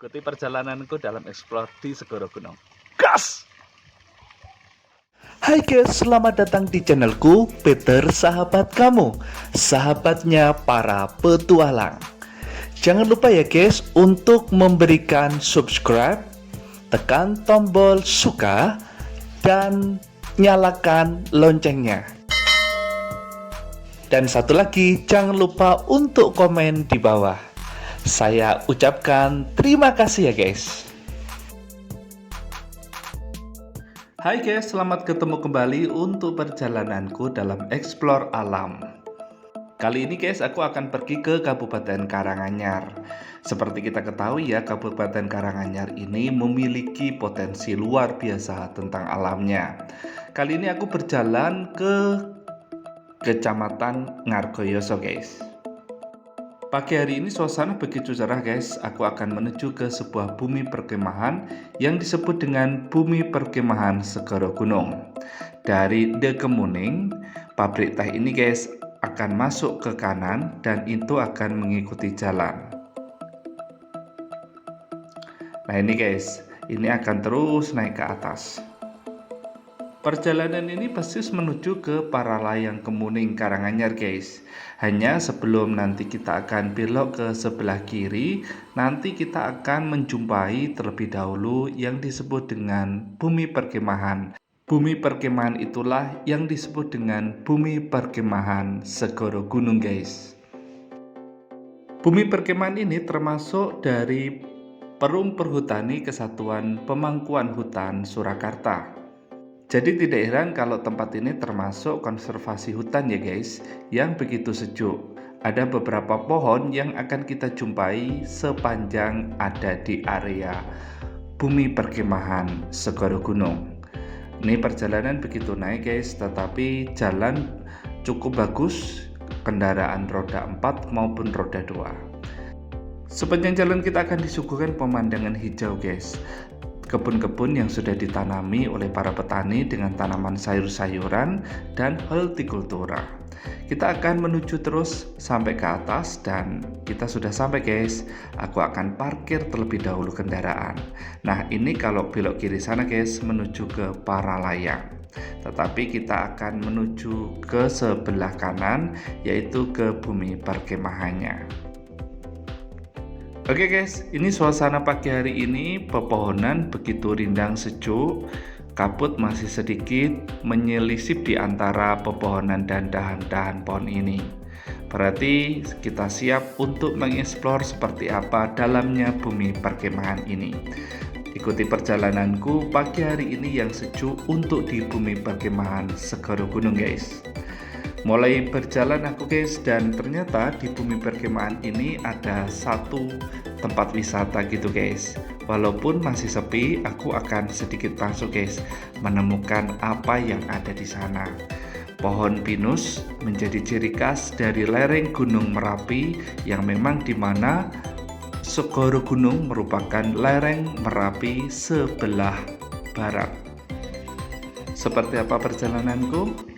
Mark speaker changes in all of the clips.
Speaker 1: Ikuti perjalananku dalam eksplor di Segoro Gunung. Gas!
Speaker 2: Hai guys, selamat datang di channelku Peter Sahabat Kamu, sahabatnya para petualang. Jangan lupa ya guys untuk memberikan subscribe, tekan tombol suka, dan nyalakan loncengnya. Dan satu lagi, jangan lupa untuk komen di bawah. Saya ucapkan terima kasih ya guys. Hai guys, selamat ketemu kembali untuk perjalananku dalam explore alam. Kali ini guys, aku akan pergi ke Kabupaten Karanganyar. Seperti kita ketahui ya, Kabupaten Karanganyar ini memiliki potensi luar biasa tentang alamnya. Kali ini aku berjalan ke Kecamatan Ngargoyoso guys. Pagi hari ini suasana begitu cerah guys. Aku akan menuju ke sebuah bumi perkemahan yang disebut dengan Bumi Perkemahan Segoro Gunung. Dari The Kemuning, pabrik teh ini guys akan masuk ke kanan dan itu akan mengikuti jalan. Nah ini guys, ini akan terus naik ke atas. Perjalanan ini persis menuju ke Paralayang Kemuning Karanganyar guys. Hanya sebelum nanti kita akan belok ke sebelah kiri, nanti kita akan menjumpai terlebih dahulu yang disebut dengan Bumi Perkemahan. Bumi Perkemahan itulah yang disebut dengan Bumi Perkemahan Segoro Gunung guys. Bumi Perkemahan ini termasuk dari Perum Perhutani Kesatuan Pemangkuan Hutan Surakarta. Jadi tidak heran kalau tempat ini termasuk konservasi hutan ya guys, yang begitu sejuk. Ada beberapa pohon yang akan kita jumpai sepanjang ada di area Bumi Perkemahan Segoro Gunung. Ini perjalanan begitu naik guys, tetapi jalan cukup bagus, kendaraan roda 4 maupun roda 2. Sepanjang jalan kita akan disuguhkan pemandangan hijau guys. Kebun-kebun yang sudah ditanami oleh para petani dengan tanaman sayur-sayuran dan hortikultura. Kita akan menuju terus sampai ke atas dan kita sudah sampai guys. Aku akan parkir terlebih dahulu kendaraan. Nah ini kalau belok kiri sana guys menuju ke Paralayang. Tetapi kita akan menuju ke sebelah kanan yaitu ke Bumi Perkemahannya. Oke guys, ini suasana pagi hari ini, pepohonan begitu rindang sejuk, kabut masih sedikit menyelisip di antara pepohonan dan dahan-dahan pohon ini. Berarti kita siap untuk mengeksplor seperti apa dalamnya Bumi Perkemahan ini. Ikuti perjalananku pagi hari ini yang sejuk untuk di Bumi Perkemahan Segoro Gunung guys. Mulai berjalan aku guys, dan ternyata di Bumi Perkemahan ini ada satu tempat wisata gitu guys. Walaupun masih sepi, aku akan sedikit masuk guys, menemukan apa yang ada di sana. Pohon pinus menjadi ciri khas dari lereng Gunung Merapi yang memang dimana Segoro Gunung merupakan lereng Merapi sebelah barat. Seperti apa perjalananku?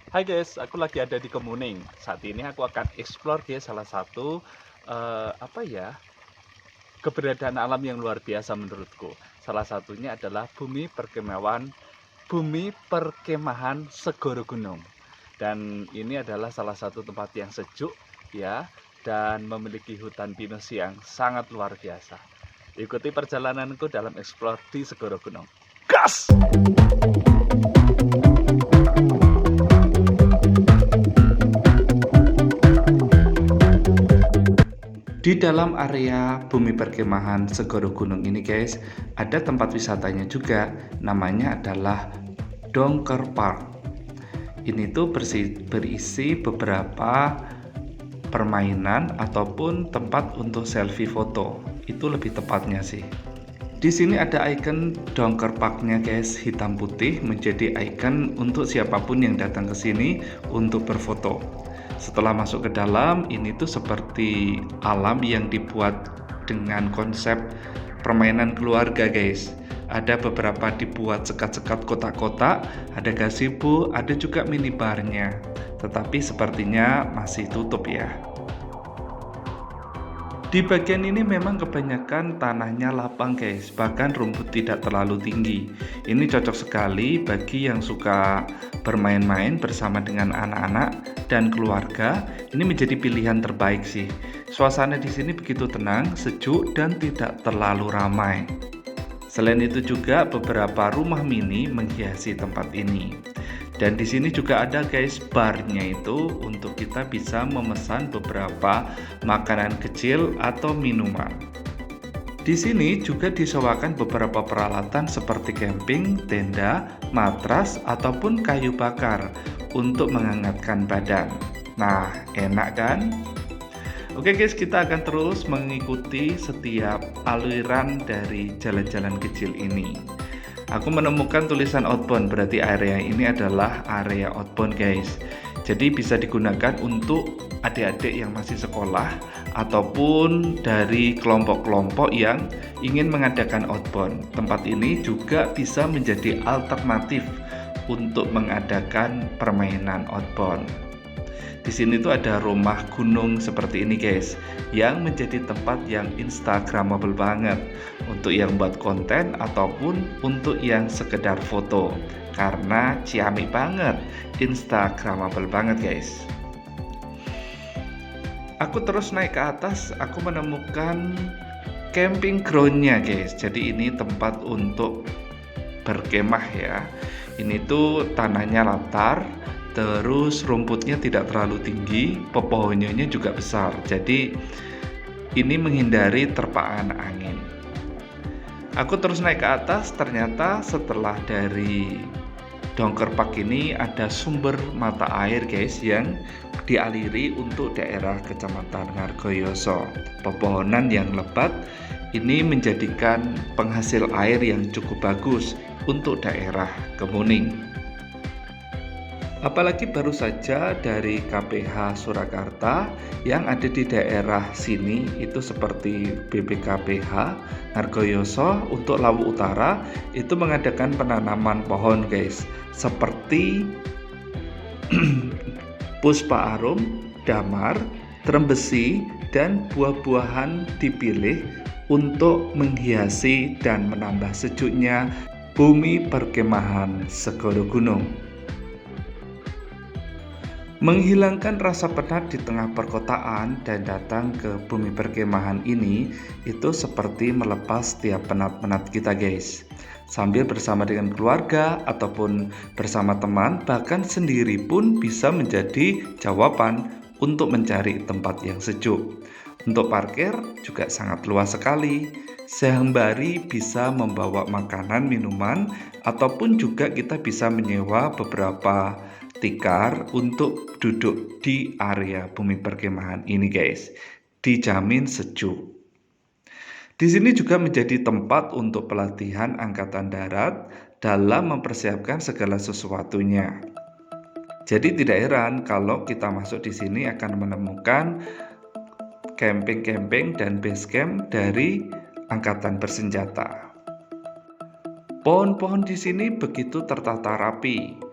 Speaker 1: Hai guys, aku lagi ada di Kemuning. Saat ini aku akan explore guys salah satu keberadaan alam yang luar biasa menurutku. Salah satunya adalah Bumi Perkemahan Segoro Gunung. Dan ini adalah salah satu tempat yang sejuk ya, dan memiliki hutan pinus yang sangat luar biasa. Ikuti perjalananku dalam explore di Segoro Gunung. Gas!
Speaker 2: Di dalam area Bumi Perkemahan Segoro Gunung ini guys, ada tempat wisatanya juga, namanya adalah Dongker Park. Ini tuh berisi beberapa permainan ataupun tempat untuk selfie foto. Itu lebih tepatnya sih. Di sini ada ikon Dongker Parknya guys, hitam putih menjadi ikon untuk siapapun yang datang ke sini untuk berfoto. Setelah masuk ke dalam, ini tuh seperti alam yang dibuat dengan konsep permainan keluarga guys. Ada beberapa dibuat sekat-sekat kotak-kotak, ada gazebo, ada juga minibarnya. Tetapi sepertinya masih tutup ya. Di bagian ini memang kebanyakan tanahnya lapang guys, bahkan rumput tidak terlalu tinggi. Ini cocok sekali bagi yang suka bermain-main bersama dengan anak-anak dan keluarga. Ini menjadi pilihan terbaik sih. Suasana di sini begitu tenang, sejuk, dan tidak terlalu ramai. Selain itu juga beberapa rumah mini menghiasi tempat ini. Dan di sini juga ada guys barnya itu untuk kita bisa memesan beberapa makanan kecil atau minuman. Di sini juga disewakan beberapa peralatan seperti camping, tenda, matras ataupun kayu bakar untuk menghangatkan badan. Nah, enak kan? Oke guys, kita akan terus mengikuti setiap aliran dari jalan-jalan kecil ini. Aku menemukan tulisan outbound, berarti area ini adalah area outbound guys. Jadi bisa digunakan untuk adik-adik yang masih sekolah ataupun dari kelompok-kelompok yang ingin mengadakan outbound. Tempat ini juga bisa menjadi alternatif untuk mengadakan permainan outbound. Di sini tuh ada rumah gunung seperti ini guys, yang menjadi tempat yang instagramable banget untuk yang buat konten ataupun untuk yang sekedar foto, karena ciamik banget, instagramable banget guys. Aku terus naik ke atas, aku menemukan camping groundnya guys. Jadi ini tempat untuk berkemah ya. Ini tuh tanahnya latar, terus rumputnya tidak terlalu tinggi, pepohonannya juga besar. Jadi ini menghindari terpaan angin. Aku terus naik ke atas, ternyata setelah dari Dongker Park ini ada sumber mata air guys yang dialiri untuk daerah Kecamatan Ngargoyoso. Pepohonan yang lebat ini menjadikan penghasil air yang cukup bagus untuk daerah Kemuning. Apalagi baru saja dari KPH Surakarta yang ada di daerah sini itu seperti BPKPH Ngargoyoso untuk Lawu Utara itu mengadakan penanaman pohon guys, seperti puspa arum, damar, trembesi, dan buah-buahan dipilih untuk menghiasi dan menambah sejuknya bumi perkemahan Segoro Gunung. Menghilangkan rasa penat di tengah perkotaan dan datang ke bumi perkemahan ini itu seperti melepas setiap penat-penat kita guys. Sambil bersama dengan keluarga ataupun bersama teman, bahkan sendiri pun bisa menjadi jawaban untuk mencari tempat yang sejuk. Untuk parkir juga sangat luas sekali. Sehari bisa membawa makanan, minuman, ataupun juga kita bisa menyewa beberapa tikar untuk duduk di area bumi perkemahan ini guys. Dijamin sejuk. Di sini juga menjadi tempat untuk pelatihan angkatan darat dalam mempersiapkan segala sesuatunya. Jadi tidak heran kalau kita masuk di sini akan menemukan camping-camping dan base camp dari angkatan bersenjata. Pohon-pohon di sini begitu tertata rapi.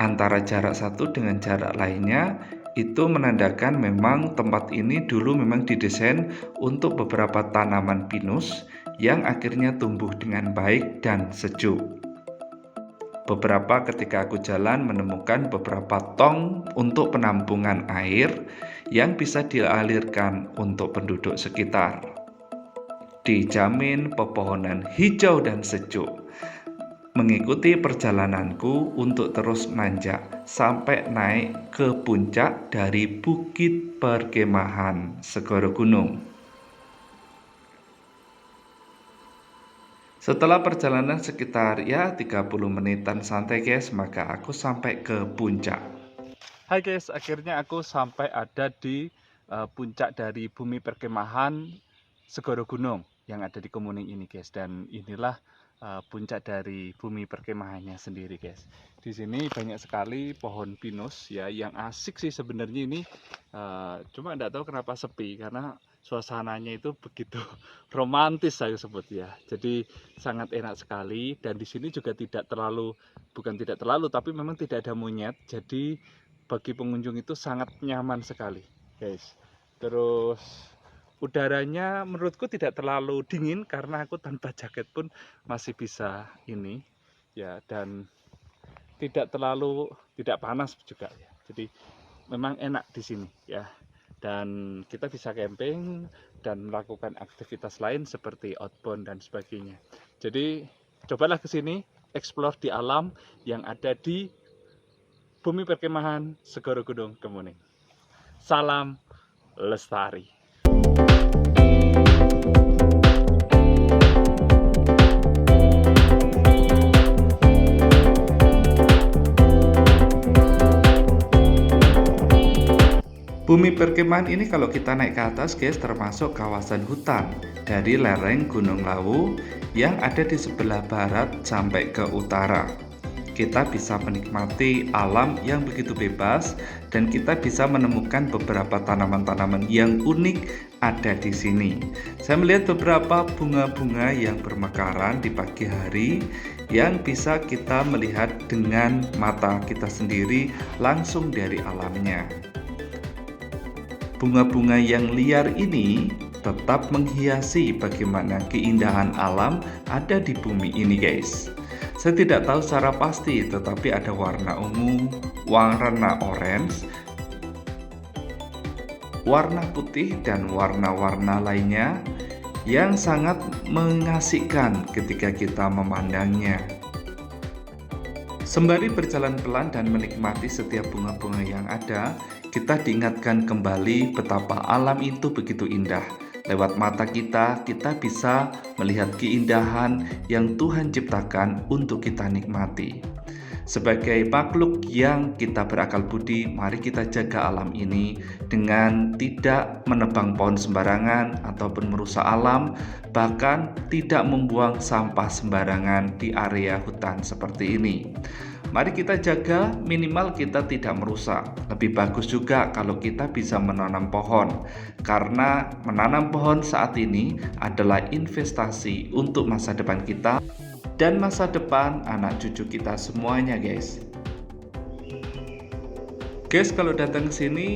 Speaker 2: Antara jarak satu dengan jarak lainnya itu menandakan memang tempat ini dulu memang didesain untuk beberapa tanaman pinus yang akhirnya tumbuh dengan baik dan sejuk. Beberapa ketika aku jalan menemukan beberapa tong untuk penampungan air yang bisa dialirkan untuk penduduk sekitar. Dijamin pepohonan hijau dan sejuk. Mengikuti perjalananku untuk terus nanjak sampai naik ke puncak dari Bukit Perkemahan Segoro Gunung. Setelah perjalanan sekitar 30 menitan santai guys, maka aku sampai ke puncak.
Speaker 1: Hai guys, akhirnya aku sampai ada di puncak dari bumi perkemahan Segoro Gunung yang ada di Kemuning ini guys, dan inilah puncak dari bumi perkemahannya sendiri guys. Di sini banyak sekali pohon pinus ya, yang asik sih sebenarnya ini, cuma enggak tahu kenapa sepi karena suasananya itu begitu romantis saya sebut ya. Jadi sangat enak sekali, dan di sini juga tidak terlalu, bukan tidak terlalu, tapi memang tidak ada monyet. Jadi bagi pengunjung itu sangat nyaman sekali guys. Terus udaranya menurutku tidak terlalu dingin karena aku tanpa jaket pun masih bisa ini ya, dan tidak panas juga ya. Jadi memang enak di sini ya. Dan kita bisa camping dan melakukan aktivitas lain seperti outbound dan sebagainya. Jadi cobalah ke sini, explore di alam yang ada di Bumi Perkemahan Segoro Gunung Kemuning. Salam lestari.
Speaker 2: Bumi Perkemahan ini kalau kita naik ke atas guys, termasuk kawasan hutan dari lereng Gunung Lawu yang ada di sebelah barat sampai ke utara. Kita bisa menikmati alam yang begitu bebas dan kita bisa menemukan beberapa tanaman-tanaman yang unik ada di sini. Saya melihat beberapa bunga-bunga yang bermekaran di pagi hari yang bisa kita melihat dengan mata kita sendiri langsung dari alamnya. Bunga-bunga yang liar ini tetap menghiasi bagaimana keindahan alam ada di bumi ini guys. Saya tidak tahu secara pasti, tetapi ada warna ungu, warna orange, warna putih, dan warna-warna lainnya yang sangat mengasihkan ketika kita memandangnya. Sembari berjalan pelan dan menikmati setiap bunga-bunga yang ada, kita diingatkan kembali betapa alam itu begitu indah. Lewat mata kita bisa melihat keindahan yang Tuhan ciptakan untuk kita nikmati. Sebagai makhluk yang kita berakal budi, mari kita jaga alam ini dengan tidak menebang pohon sembarangan ataupun merusak alam, bahkan tidak membuang sampah sembarangan di area hutan seperti ini. Mari kita jaga, minimal kita tidak merusak. Lebih bagus juga kalau kita bisa menanam pohon, karena menanam pohon saat ini adalah investasi untuk masa depan kita dan masa depan anak cucu kita semuanya guys. Guys, kalau datang ke sini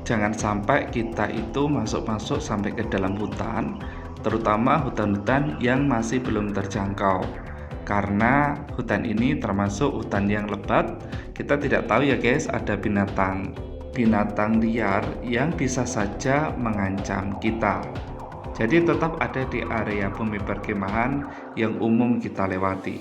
Speaker 2: jangan sampai kita itu masuk sampai ke dalam hutan, terutama hutan-hutan yang masih belum terjangkau. Karena hutan ini termasuk hutan yang lebat, kita tidak tahu ya guys, ada binatang liar yang bisa saja mengancam kita. Jadi tetap ada di area bumi perkemahan yang umum kita lewati.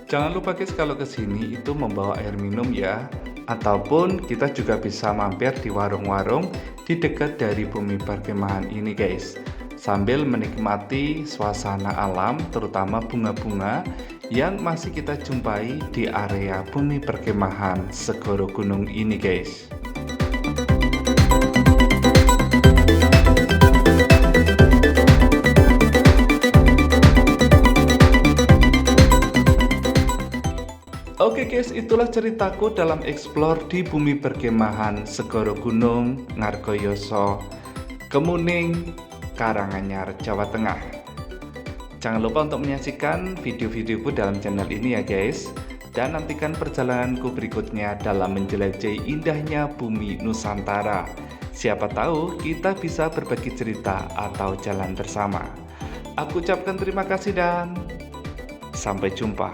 Speaker 2: Jangan lupa guys, kalau kesini itu membawa air minum ya, ataupun kita juga bisa mampir di warung-warung di dekat dari bumi perkemahan ini guys, sambil menikmati suasana alam, terutama bunga-bunga yang masih kita jumpai di area bumi perkemahan Segoro Gunung ini guys. Oke guys, itulah ceritaku dalam explore di bumi perkemahan Segoro Gunung Ngargoyoso, Kemuning, Karanganyar, Jawa Tengah. Jangan lupa untuk menyaksikan video-videoku dalam channel ini ya guys, dan nantikan perjalananku berikutnya dalam menjelajahi indahnya bumi Nusantara. Siapa tahu kita bisa berbagi cerita atau jalan bersama. Aku ucapkan terima kasih dan sampai jumpa.